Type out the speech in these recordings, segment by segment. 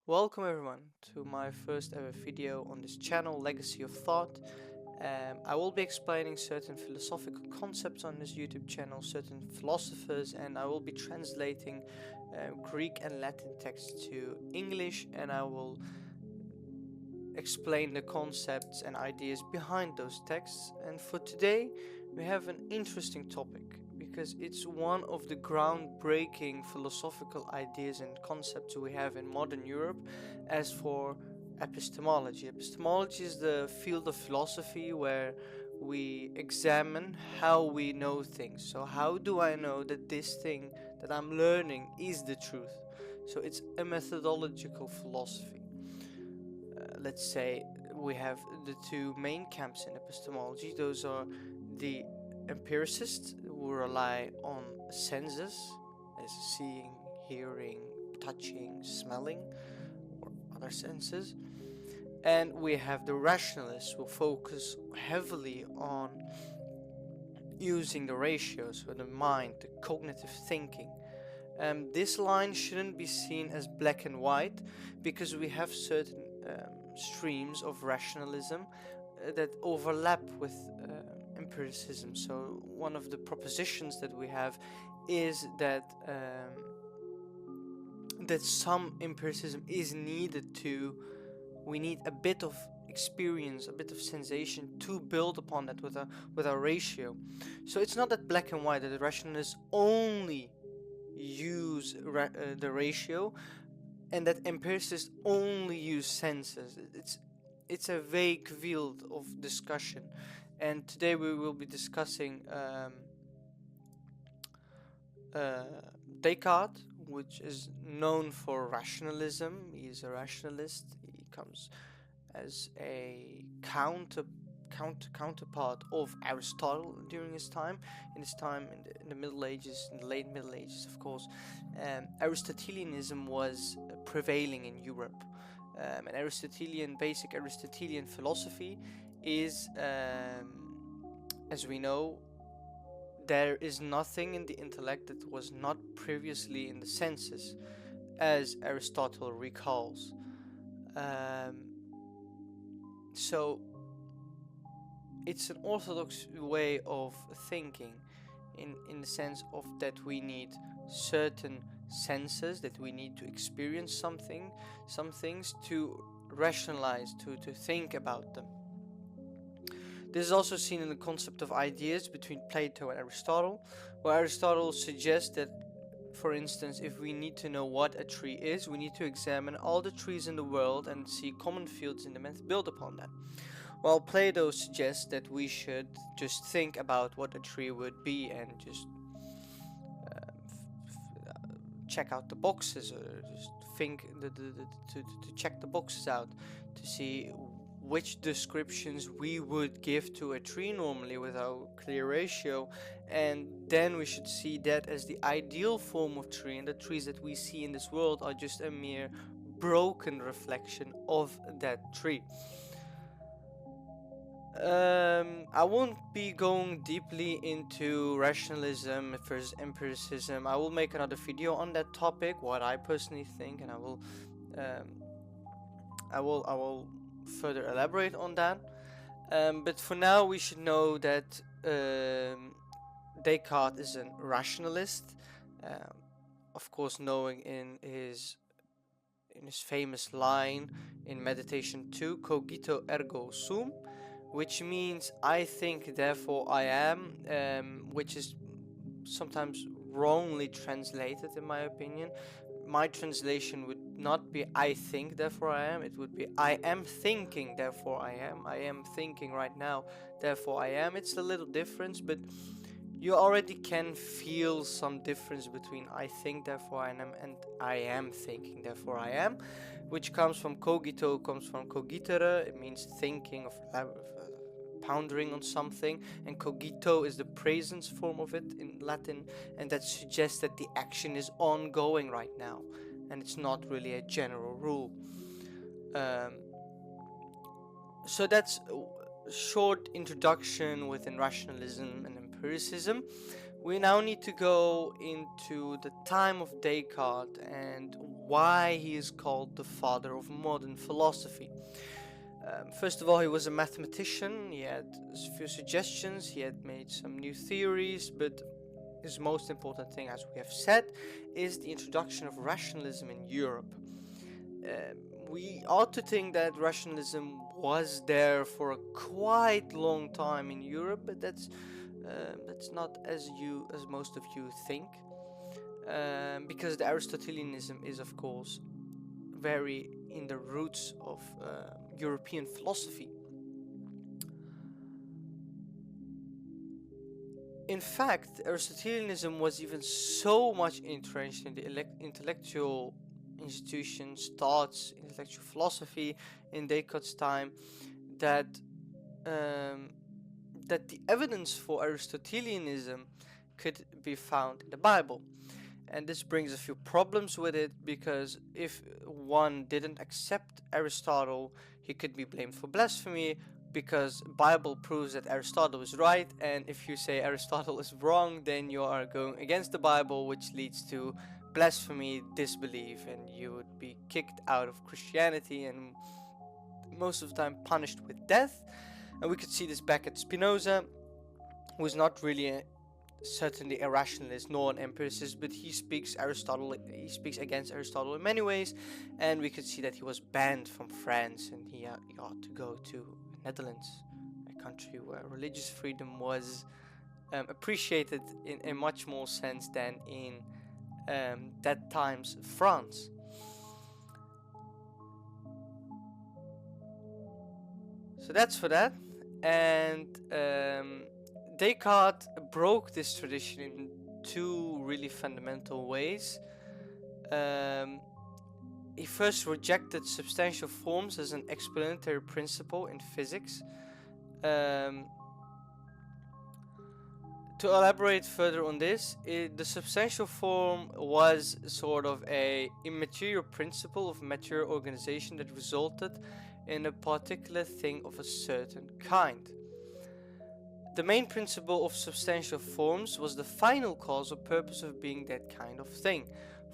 Welcome everyone to my first ever video on this channel, Legacy of Thought. I will be explaining certain philosophical concepts on this YouTube channel, certain philosophers, and I will be translating Greek and Latin texts to English, and I will explain the concepts and ideas behind those texts. And for today, we have an interesting topic because it's one of the groundbreaking philosophical ideas and concepts we have in modern Europe. As for epistemology, epistemology is the field of philosophy where we examine how we know things. So, how do I know that this thing that I'm learning is the truth? So, it's a methodological philosophy. Let's say we have the two main camps in epistemology. Those are the empiricists who rely on senses, as seeing, hearing, touching, smelling, or other senses. And we have the rationalists who focus heavily on using the ratios, so the mind, the cognitive thinking. This line shouldn't be seen as black and white because we have certain streams of rationalism that overlap with empiricism. So, one of the propositions that we have is that some empiricism is needed to. We need a bit of experience, a bit of sensation to build upon that with our ratio. So it's not that black and white that the rationalists only use the ratio and that empiricists only use senses. It's a vague field of discussion, and today we will be discussing uh, Descartes, which is known for rationalism. He's a rationalist. He comes as a counterpart of Aristotle during his time. In the Middle Ages, in the late Middle Ages, of course, Aristotelianism was prevailing in Europe. And basic Aristotelian philosophy is, as we know, there is nothing in the intellect that was not previously in the senses, as Aristotle recalls. So it's an orthodox way of thinking in the sense of that we need certain senses, that we need to experience some things to rationalize, to think about them. This is also seen in the concept of ideas between Plato and Aristotle, where Aristotle suggests that, for instance, if we need to know what a tree is, we need to examine all the trees in the world and see common fields in them and build upon that. While Plato suggests that we should just think about what a tree would be and just check out the boxes, or just think to check the boxes out to see which descriptions we would give to a tree normally with our clear ratio, and then we should see that as the ideal form of tree, and the trees that we see in this world are just a mere broken reflection of that tree. I won't be going deeply into rationalism versus empiricism. I will make another video on that topic, what I personally think, and um, I will further elaborate on that. But for now, we should know that Descartes is a rationalist. Um, of course, knowing in his famous line in Meditation 2, "Cogito ergo sum," which means I think, therefore I am, which is sometimes wrongly translated, in my opinion. My translation would not be "I think, therefore I am." It would be "I am thinking, therefore I am." I am thinking right now, therefore I am. It's a little difference, but you already can feel some difference between "I think, therefore I am" and "I am thinking, therefore I am," which comes from cogito, comes from cogitere. It means thinking, of pondering on something, and cogito is the present form of it in Latin, and that suggests that the action is ongoing right now, and it's not really a general rule. So that's a short introduction within rationalism and empiricism. We now need to go into the time of Descartes and why he is called the father of modern philosophy. First of all, he was a mathematician. He had a few suggestions, he had made some new theories, but his most important thing, as we have said, is the introduction of rationalism in Europe. We ought to think that rationalism was there for a quite long time in Europe, but that's not as most of you think, because the Aristotelianism is, of course, very in the roots of European philosophy. In fact, Aristotelianism was even so much entrenched in the intellectual institutions, thoughts, intellectual philosophy in Descartes' time, that that the evidence for Aristotelianism could be found in the Bible. And this brings a few problems with it, because if one didn't accept Aristotle, he could be blamed for blasphemy, because Bible proves that Aristotle is right, and if you say Aristotle is wrong, then you are going against the Bible, which leads to blasphemy, disbelief, and you would be kicked out of Christianity and most of the time punished with death. And we could see this back at Spinoza, who is not really certainly a rationalist nor an empiricist, but he speaks against Aristotle in many ways, and we could see that he was banned from France, and he ought to go to Netherlands, a country where religious freedom was appreciated in a much more sense than in that time's France. So that's for that. And Descartes broke this tradition in two really fundamental ways. He first rejected substantial forms as an explanatory principle in physics. To elaborate further on this, the substantial form was sort of a immaterial principle of material organization that resulted in a particular thing of a certain kind. The main principle of substantial forms was the final cause or purpose of being that kind of thing.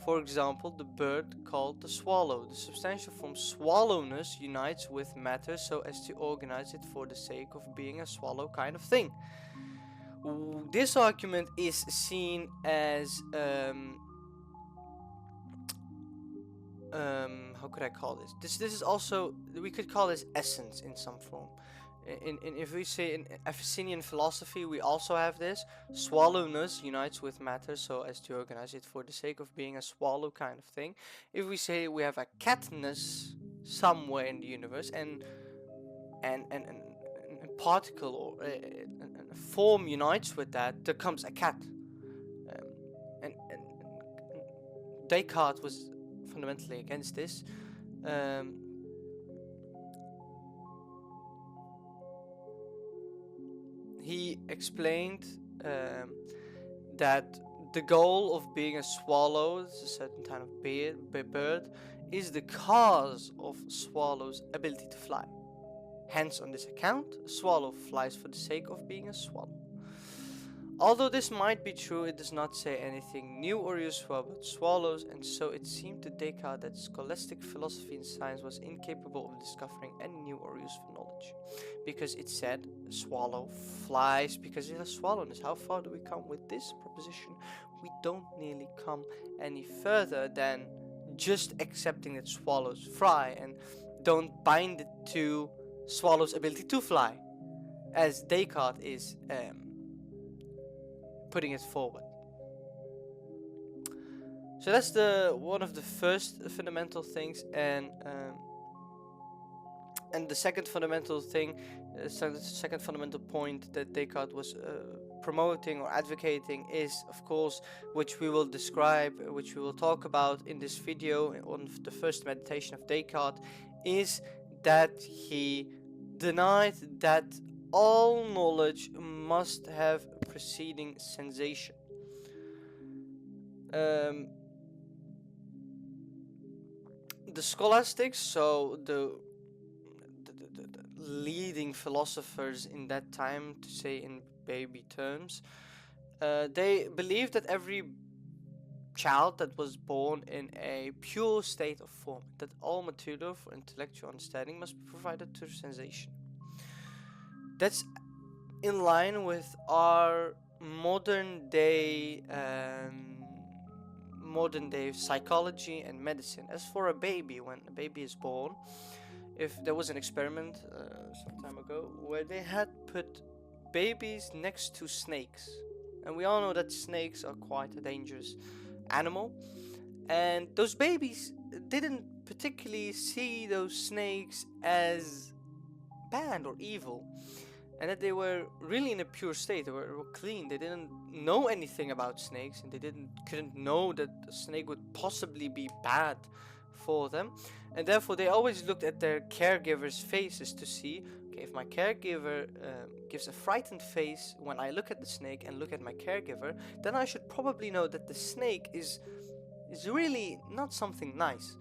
For example, the bird called the swallow. The substantial form swallowness unites with matter so as to organize it for the sake of being a swallow kind of thing. This argument is seen as how could I call this? This is also, we could call this essence in some form. If we say in Athenian philosophy, we also have this. Swallowness unites with matter so as to organize it for the sake of being a swallow kind of thing. If we say we have a catness somewhere in the universe, and a particle or a form unites with that, there comes a cat. And Descartes was fundamentally against this. He explained that the goal of being a swallow, a certain kind of bird, is the cause of swallow's ability to fly. Hence, on this account, a swallow flies for the sake of being a swallow. Although this might be true, it does not say anything new or useful about swallows, and so it seemed to Descartes that scholastic philosophy and science was incapable of discovering any new or useful knowledge, because it said a swallow flies because it has swallowness. How far do we come with this proposition? We don't nearly come any further than just accepting that swallows fly, and don't bind it to swallow's ability to fly, as Descartes is putting it forward. So that's one of the first fundamental things, and the second fundamental thing, second fundamental point that Descartes was promoting or advocating is, of course, which we will describe, which we will talk about in this video on the first meditation of Descartes, is that he denied that all knowledge must have a preceding sensation. The scholastics, so the leading philosophers in that time, to say in baby terms, They believed that every child that was born in a pure state of form, that all material for intellectual understanding must be provided to sensation. That's in line with our modern day psychology and medicine. As for a baby, when a baby is born, if there was an experiment some time ago where they had put babies next to snakes, and we all know that snakes are quite a dangerous animal, and those babies didn't particularly see those snakes as bad or evil, and that they were really in a pure state. They were clean. They didn't know anything about snakes, and they couldn't know that a snake would possibly be bad for them, and therefore they always looked at their caregivers' faces to see, okay, if my caregiver gives a frightened face when I look at the snake and look at my caregiver, then I should probably know that the snake is really not something nice.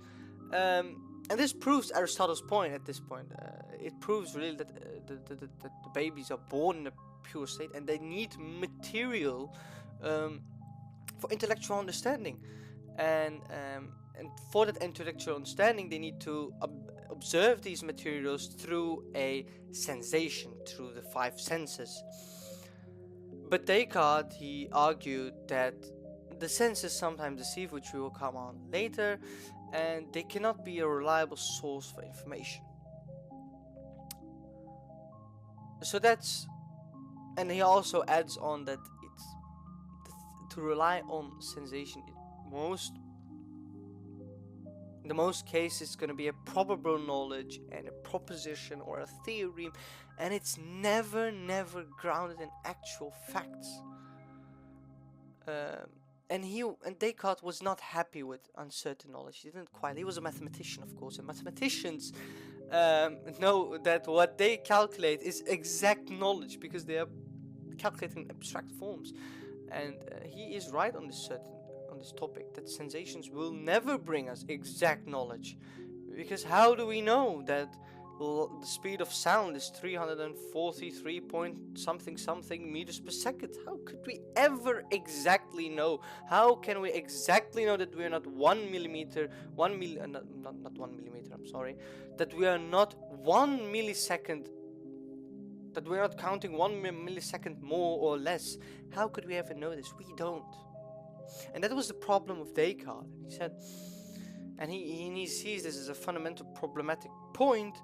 And this proves Aristotle's point at this point. It proves really that, that the babies are born in a pure state and they need material for intellectual understanding. And for that intellectual understanding, they need to observe these materials through a sensation, through the five senses. But Descartes, he argued that the senses sometimes deceive, which we will come on later, and they cannot be a reliable source for information. So that's, and he also adds on that it's to rely on sensation. In the most cases, it's going to be a probable knowledge and a proposition or a theorem, and it's never grounded in actual facts. And Descartes was not happy with uncertain knowledge. He was a mathematician, of course, and mathematicians know that what they calculate is exact knowledge because they are calculating abstract forms. And he is right on this topic, that sensations will never bring us exact knowledge, because how do we know that the speed of sound is 343 point something meters per second? How could we ever exactly know? How can we exactly know that we are not not 1 millimeter, I'm sorry, that we are not 1 millisecond, that we are not counting 1 millisecond more or less? How could we ever know this? We don't. And that was the problem with Descartes. He said, and he sees this as a fundamental problematic point,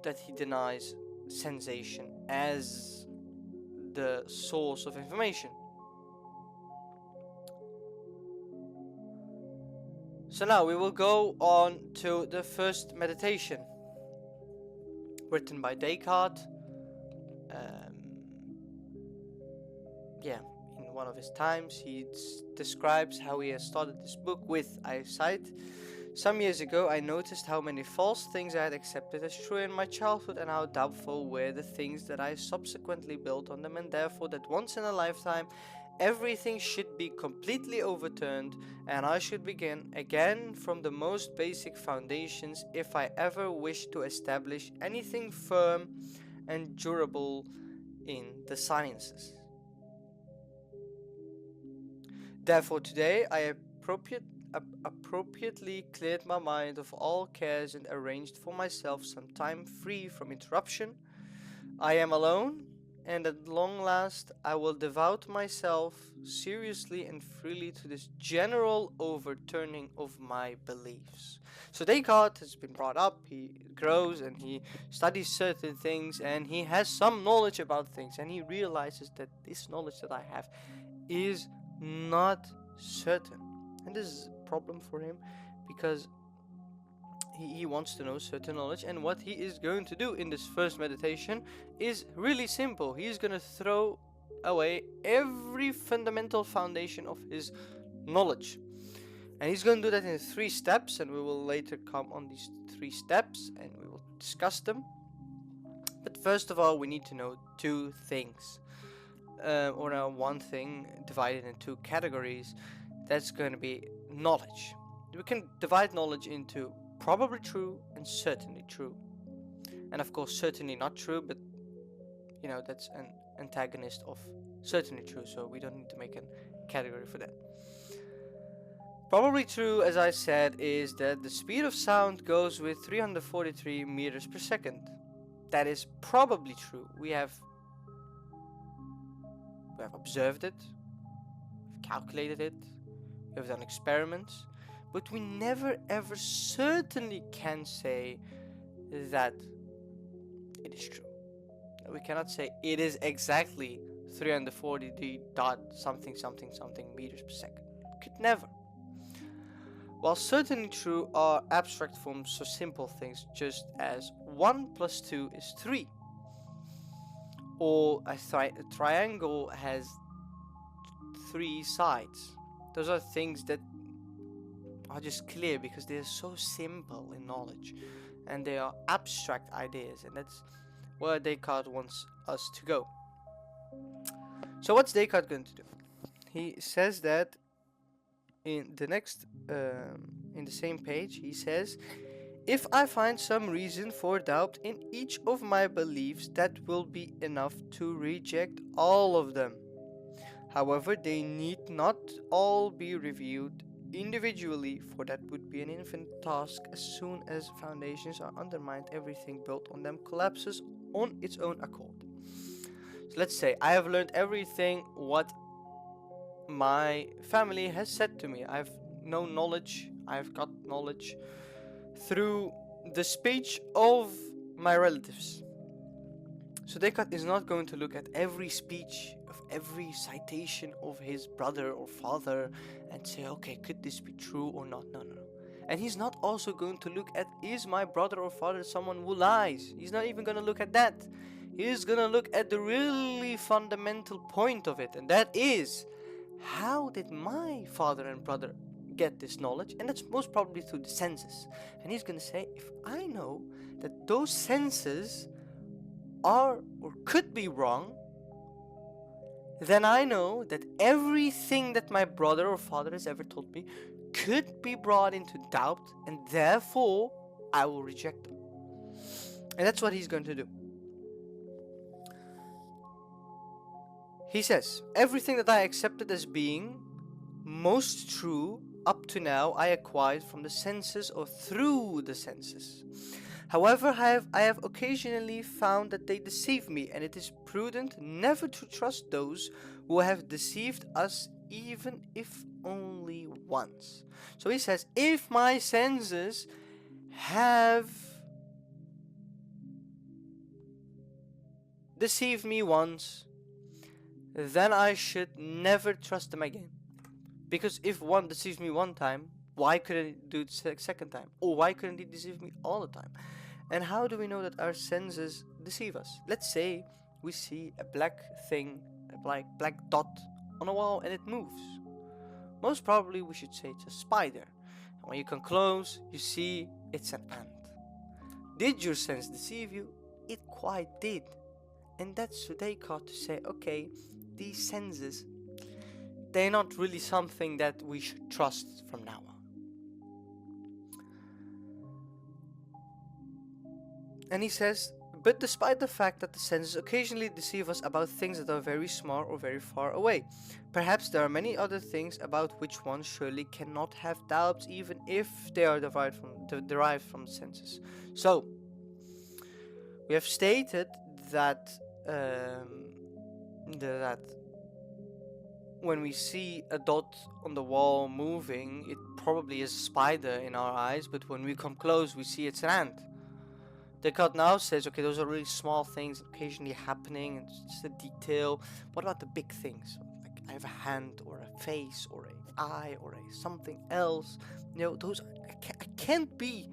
that he denies sensation as the source of information. So now we will go on to the first meditation, written by Descartes. In one of his times, he describes how he has started this book with eyesight. Some years ago, I noticed how many false things I had accepted as true in my childhood, and how doubtful were the things that I subsequently built on them, and therefore that once in a lifetime everything should be completely overturned, and I should begin again from the most basic foundations if I ever wish to establish anything firm and durable in the sciences. Therefore today I appropriately cleared my mind of all cares and arranged for myself some time free from interruption. I am alone, and at long last I will devote myself seriously and freely to this general overturning of my beliefs. So Descartes has been brought up, he grows and he studies certain things, and he has some knowledge about things, and he realizes that this knowledge that I have is not certain. And this is a problem for him, because he wants to know certain knowledge, and what he is going to do in this first meditation is really simple. He is going to throw away every fundamental foundation of his knowledge, and he's going to do that in 3 steps, and we will later come on these 3 steps and we will discuss them. But first of all, we need to know 2 things, or now one thing divided in 2 categories. That's going to be knowledge. We can divide knowledge into probably true and certainly true, and of course certainly not true, but that's an antagonist of certainly true, so we don't need to make a category for that. Probably true, as I said, is that the speed of sound goes with 343 meters per second. That is probably true. We have observed it, we've calculated it, we have done experiments, but we never ever certainly can say that it is true. We cannot say it is exactly 343 dot something something something meters per second. Could never. While certainly true are abstract forms so simple things just as 1 plus 2 is 3. Or a triangle has 3 sides. Those are things that are just clear because they are so simple in knowledge. And they are abstract ideas. And that's where Descartes wants us to go. So what's Descartes going to do? He says that in the next, in the same page, he says, if I find some reason for doubt in each of my beliefs, that will be enough to reject all of them. However, they need not all be reviewed individually, for that would be an infinite task. As soon as foundations are undermined, everything built on them collapses on its own accord. So let's say I have learned everything what my family has said to me. I've known knowledge, I've got knowledge through the speech of my relatives. So Descartes is not going to look at every speech of every citation of his brother or father and say, okay, could this be true or not? No. And he's not also going to look at, is my brother or father someone who lies? He's not even going to look at that. He's going to look at the really fundamental point of it, and that is, how did my father and brother get this knowledge? And that's most probably through the senses. And he's going to say, if I know that those senses are or could be wrong, then I know that everything that my brother or father has ever told me could be brought into doubt, and therefore I will reject them. And that's what he's going to do. He says, everything that I accepted as being most true up to now I acquired from the senses or through the senses. However, I have occasionally found that they deceive me, and it is prudent never to trust those who have deceived us, even if only once. So he says, if my senses have deceived me once, then I should never trust them again. Because if one deceives me one time, why couldn't it do it second time? Or why couldn't it deceive me all the time? And how do we know that our senses deceive us? Let's say we see a black thing, a black dot on a wall, and it moves. Most probably we should say it's a spider. And when you come close, you see it's an ant. Did your sense deceive you? It quite did. And that's what Descartes to say, okay, these senses, they're not really something that we should trust from now on. And he says, but despite the fact that the senses occasionally deceive us about things that are very small or very far away, perhaps there are many other things about which one surely cannot have doubts, even if they are derived from the senses. So, we have stated that when we see a dot on the wall moving, it probably is a spider in our eyes, but when we come close, we see it's an ant. Descartes now says, okay, those are really small things occasionally happening, and it's just a detail. What about the big things? Like I have a hand or a face or an eye or a something else. You know, those I can't be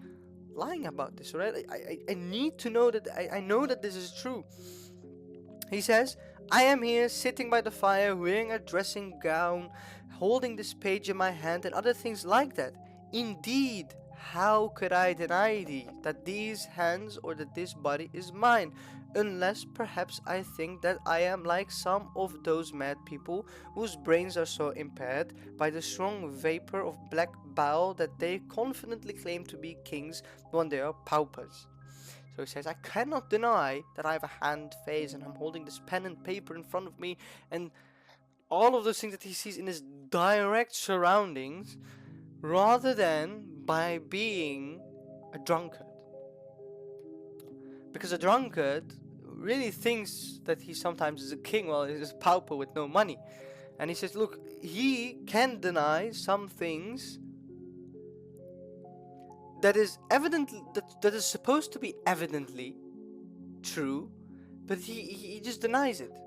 lying about this, right? I need to know that I know that this is true. He says, I am here sitting by the fire, wearing a dressing gown, holding this page in my hand, and other things like that. Indeed, how could I deny thee that these hands or that this body is mine, unless perhaps I think that I am like some of those mad people whose brains are so impaired by the strong vapor of black bile that they confidently claim to be kings when they are paupers. So So he says, I cannot deny that I have a hand, face, and I'm holding this pen and paper in front of me, and all of those things that he sees in his direct surroundings, rather than by being a drunkard. Because a drunkard really thinks that he sometimes is a king while he's a pauper with no money. And he says, look, he can deny some things that is evidently that is supposed to be evidently true, but he just denies it.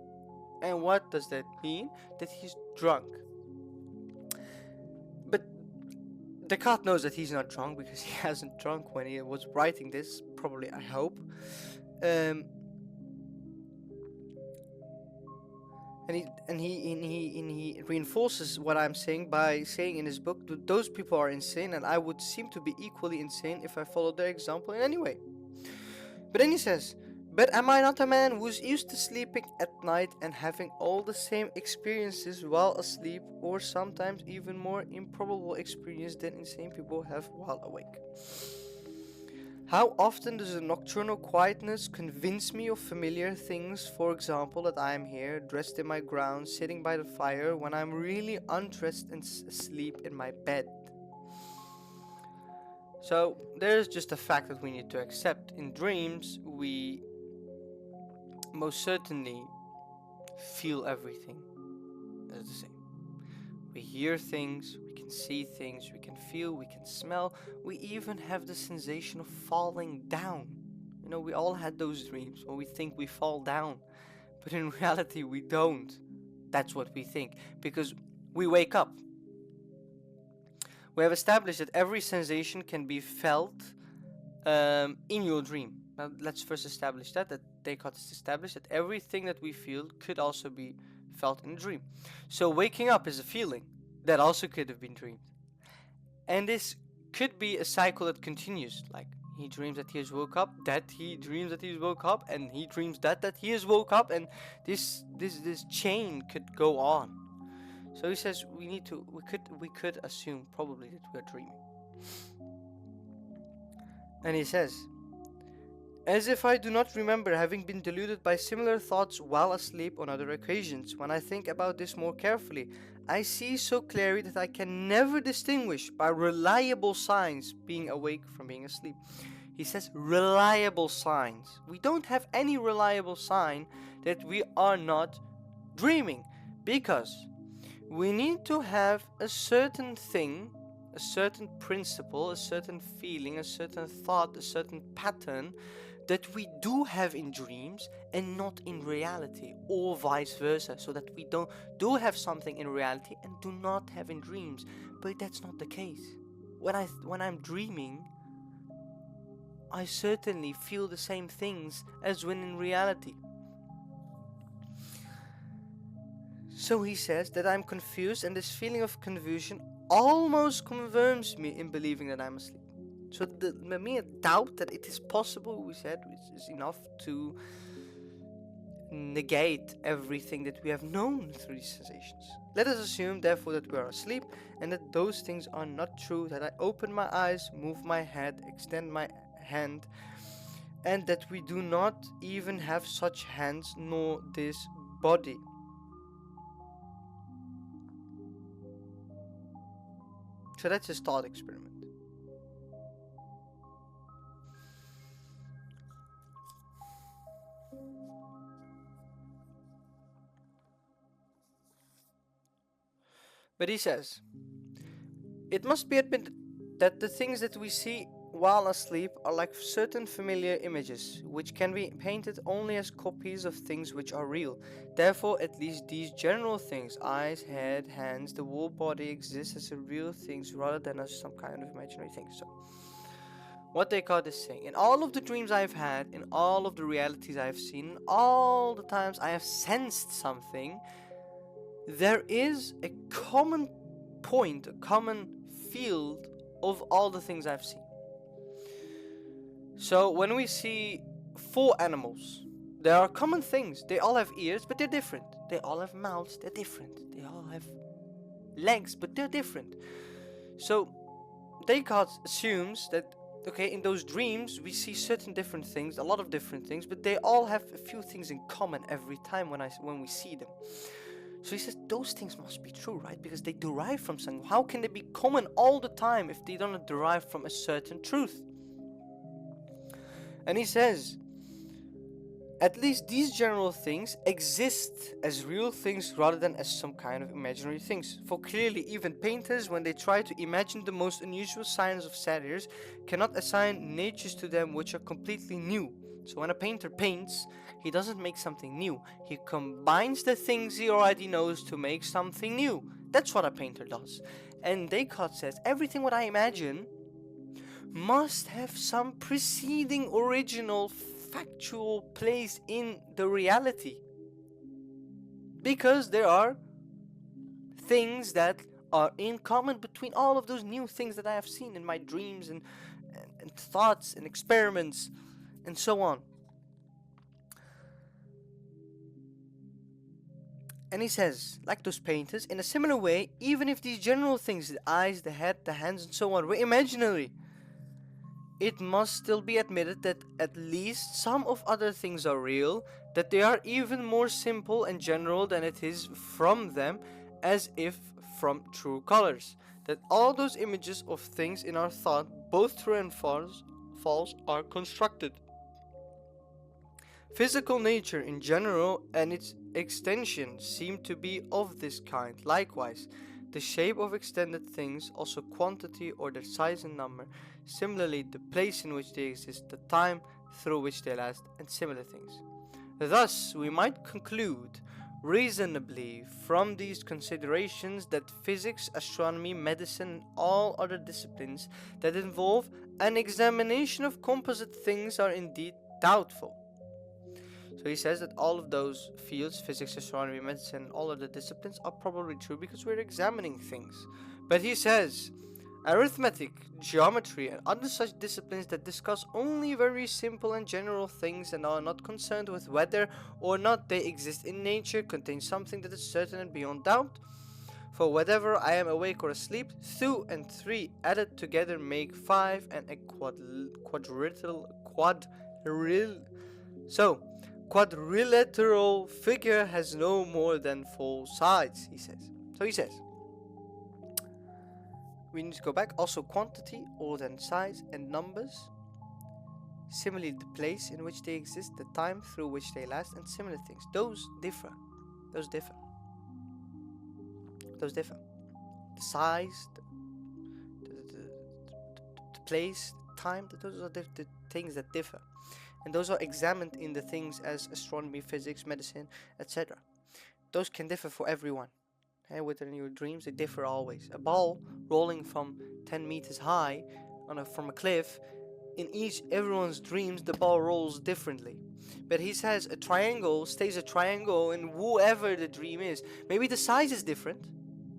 And what does that mean? That he's drunk. But Descartes knows that he's not drunk because he hasn't drunk when he was writing this, probably, I hope. And he reinforces what I'm saying by saying in his book that those people are insane, and I would seem to be equally insane if I followed their example in any way. But then he says, but am I not a man who's used to sleeping at night and having all the same experiences while asleep, or sometimes even more improbable experience than insane people have while awake? How often does a nocturnal quietness convince me of familiar things, for example, that I am here, dressed in my gown, sitting by the fire, when I'm really undressed and asleep in my bed? So, there's just a fact that we need to accept. In dreams, we most certainly feel everything as the same. We hear things, we can see things, we can feel, we can smell, we even have the sensation of falling down. You know, we all had those dreams where we think we fall down, but in reality we don't. That's what we think, because we wake up. We have established that every sensation can be felt in your dream. Now let's first establish that Descartes has established that everything that we feel could also be felt in a dream. So waking up is a feeling that also could have been dreamed. And this could be a cycle that continues. Like, he dreams that he has woke up, that he dreams that he's woke up, and he dreams that he has woke up, and this chain could go on. So he says we could assume probably that we are dreaming. And he says, as if I do not remember having been deluded by similar thoughts while asleep on other occasions. When I think about this more carefully, I see so clearly that I can never distinguish by reliable signs being awake from being asleep. He says reliable signs. We don't have any reliable sign that we are not dreaming, because we need to have a certain thing, a certain principle, a certain feeling, a certain thought, a certain pattern that we do have in dreams and not in reality, or vice versa, so that we do have something in reality and do not have in dreams. But that's not the case. When I'm dreaming, I certainly feel the same things as when in reality. So he says that I'm confused, and this feeling of confusion almost confirms me in believing that I'm asleep. So the mere doubt that it is possible, we said, is enough to negate everything that we have known through these sensations. Let us assume, therefore, that we are asleep and that those things are not true, that I open my eyes, move my head, extend my hand, and that we do not even have such hands nor this body. So that's his thought experiment. But he says, it must be admitted that the things that we see while asleep are like certain familiar images, which can be painted only as copies of things which are real. Therefore, at least these general things, eyes, head, hands, the whole body, exist as real things rather than as some kind of imaginary thing. So, what Descartes is saying, in all of the dreams I've had, in all of the realities I've seen, all the times I have sensed something, there is a common point, a common field of all the things I've seen. So when we see 4 animals, there are common things. They all have ears, but they're different. They all have mouths, they're different. They all have legs, but they're different. So Descartes assumes that okay, in those dreams, we see certain different things, a lot of different things, but they all have a few things in common every time when we see them. So he says those things must be true, right? Because they derive from something. How can they be common all the time if they don't derive from a certain truth? And he says, at least these general things exist as real things rather than as some kind of imaginary things. For clearly, even painters, when they try to imagine the most unusual signs of satyrs, cannot assign natures to them which are completely new. So when a painter paints, he doesn't make something new. He combines the things he already knows to make something new. That's what a painter does. And Descartes says, everything what I imagine must have some preceding original factual place in the reality, because there are things that are in common between all of those new things that I have seen in my dreams and thoughts and experiments and so on. And he says, like those painters, in a similar way, even if these general things, the eyes, the head, the hands and so on, were imaginary, it must still be admitted that at least some of other things are real, that they are even more simple and general than it is from them, as if from true colors, that all those images of things in our thought, both true and false, are constructed. Physical nature in general and its extension seem to be of this kind. Likewise, the shape of extended things, also quantity or their size and number, similarly the place in which they exist, the time through which they last, and similar things. Thus, we might conclude reasonably from these considerations that physics, astronomy, medicine, and all other disciplines that involve an examination of composite things are indeed doubtful. So he says that all of those fields, physics, astronomy, medicine, all of the disciplines, are probably true because we're examining things. But he says, arithmetic, geometry, and other such disciplines that discuss only very simple and general things and are not concerned with whether or not they exist in nature, contain something that is certain and beyond doubt. For whether I am awake or asleep, 2 and 3 added together make 5, and a quadrilateral figure has no more than 4 sides, he says. So he says, we need to go back. Also quantity, order and size, and numbers. Similarly, the place in which they exist, the time through which they last, and similar things. Those differ. The size, the place, the time, those are the things that differ. And those are examined in the things as astronomy, physics, medicine, etc. Those can differ for everyone. Within your dreams, they differ always. A ball rolling from 10 meters high from a cliff, in everyone's dreams, the ball rolls differently. But he says a triangle stays a triangle in whoever the dream is. Maybe the size is different.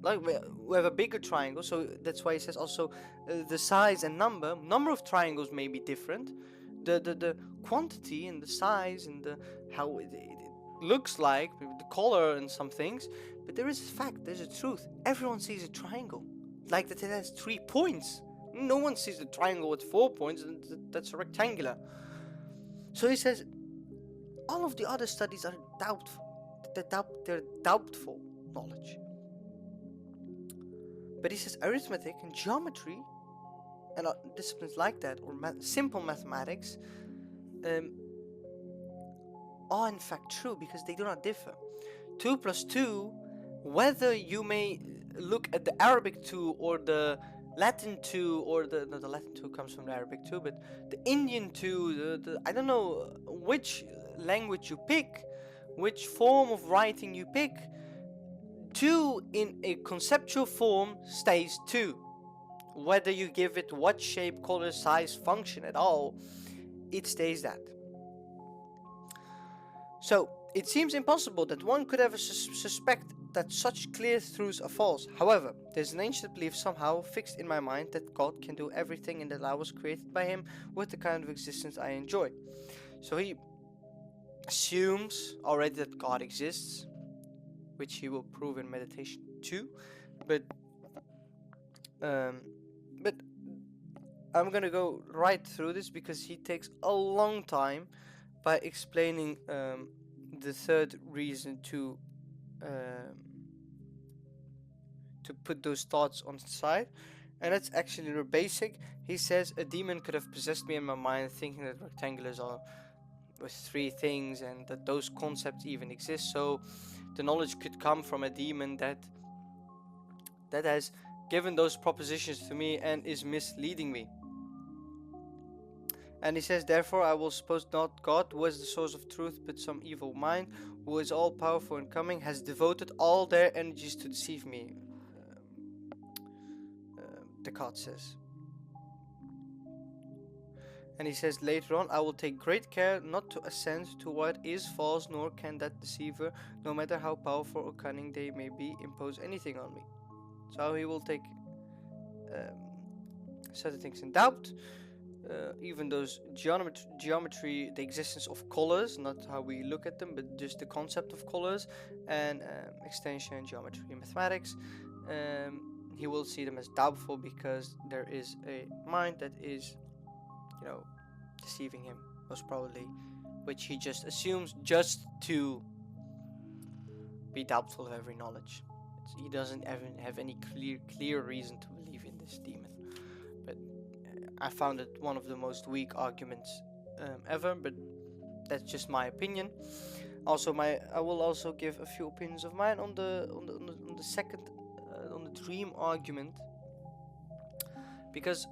Like we have a bigger triangle, so that's why he says also the size and number of triangles may be different. The quantity and the size and how it looks like, the color and some things. But there is a fact, there's a truth. Everyone sees a triangle like that it has 3 points. No one sees a triangle with 4 points, and that's a rectangular. So he says all of the other studies are doubtful. They're doubtful knowledge. But he says arithmetic and geometry and disciplines like that, or simple mathematics, are in fact true because they do not differ. 2 plus 2, whether you may look at the Arabic 2 or the Latin 2, or the Latin 2 comes from the Arabic 2, but the Indian 2, I don't know which language you pick, which form of writing you pick, 2 in a conceptual form stays 2. Whether you give it what shape, color, size, function at all, it stays that. So, it seems impossible that one could ever suspect that such clear truths are false. However, there's an ancient belief somehow fixed in my mind that God can do everything and that I was created by Him with the kind of existence I enjoy. So he assumes already that God exists, which he will prove in meditation too. But I'm gonna go right through this because he takes a long time by explaining the third reason to put those thoughts on the side, and that's actually the basic. He says a demon could have possessed me in my mind, thinking that rectangulars are with three things and that those concepts even exist. So the knowledge could come from a demon that has given those propositions to me and is misleading me. And he says, therefore, I will suppose not God, who is the source of truth, but some evil mind, who is all powerful and coming, has devoted all their energies to deceive me. Descartes says. And he says later on, I will take great care not to assent to what is false, nor can that deceiver, no matter how powerful or cunning they may be, impose anything on me. So he will take certain things in doubt, even those geometry, the existence of colors, not how we look at them, but just the concept of colors, and extension, geometry, and mathematics. He will see them as doubtful because there is a mind that is, deceiving him, most probably, which he just assumes just to be doubtful of every knowledge. He doesn't even have any clear reason to believe in this demon. But I found it one of the most weak arguments ever, but that's just my opinion. Also, I will also give a few opinions of mine on the second on the dream argument, because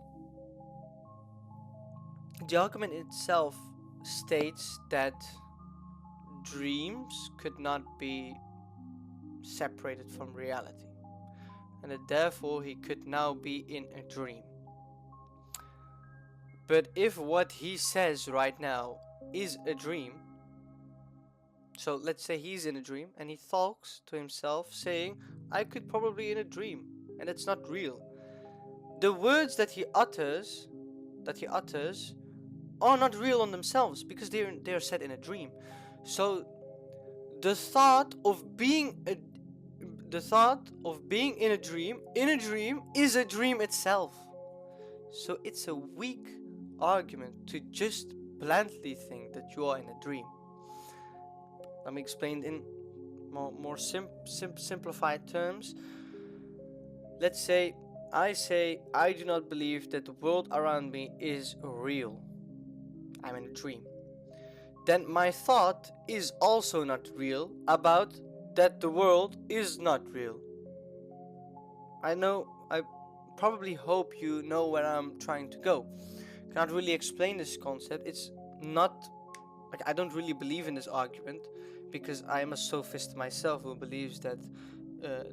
the argument itself states that dreams could not be separated from reality, and that therefore he could now be in a dream. But if what he says right now is a dream, so let's say he's in a dream and he talks to himself saying, I could probably be in a dream, and it's not real. The words that he utters are not real on themselves because they are said in a dream. So the thought of being in a dream is a dream itself. So it's a weak argument to just blandly think that you are in a dream. Let me explain in more simplified terms. Let's say I do not believe that the world around me is real. I'm in a dream. Then my thought is also not real about that the world is not real. I probably hope you know where I'm trying to go. Can't really explain this concept. It's not like I don't really believe in this argument because I am a sophist myself who believes that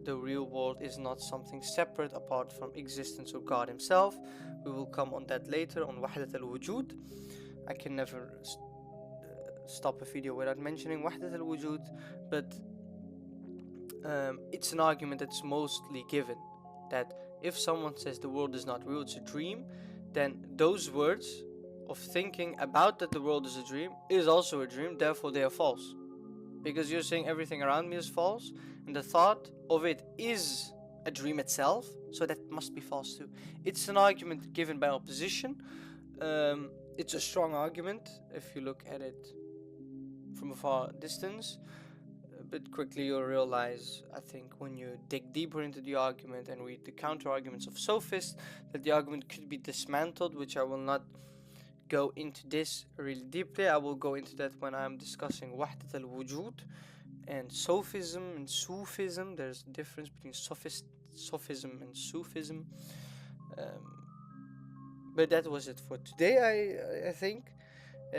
the real world is not something separate apart from existence or God himself. We will come on that later on Wahdat al-Wujud. I can never stop a video without mentioning Wahdat al-Wujud, but it's an argument that's mostly given, that if someone says the world is not real, it's a dream, then those words of thinking about that the world is a dream is also a dream, therefore they are false. Because you're saying everything around me is false, and the thought of it is a dream itself, so that must be false too. It's an argument given by opposition. It's a strong argument if you look at it from a far distance, but quickly you'll realize, I think, when you dig deeper into the argument and read the counter arguments of sophists, that the argument could be dismantled, which I will not go into this really deeply. I will go into that when I'm discussing Wahdat al-Wujud and Sophism and Sufism. There's a difference between Sophism and Sufism. But that was it for today, I think.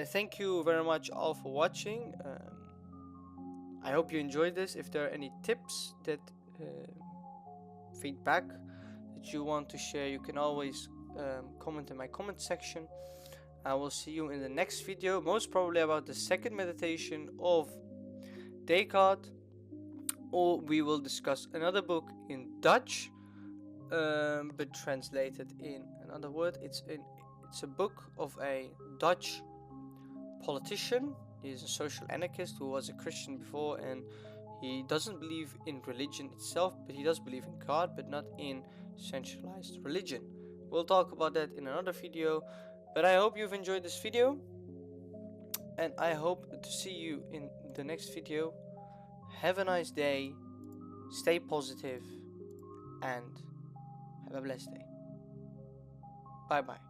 Thank you very much all for watching. I hope you enjoyed this. If there are any tips feedback that you want to share, you can always comment in my comment section. I will see you in the next video, most probably about the second meditation of Descartes, or we will discuss another book in Dutch, but translated in another word. It's a book of a Dutch politician. He's a social anarchist who was a Christian before, and he doesn't believe in religion itself, but he does believe in God, but not in centralized religion. We'll talk about that in another video, but I hope you've enjoyed this video, and I hope to see you in the next video. Have a nice day, stay positive, and have a blessed day. Bye bye.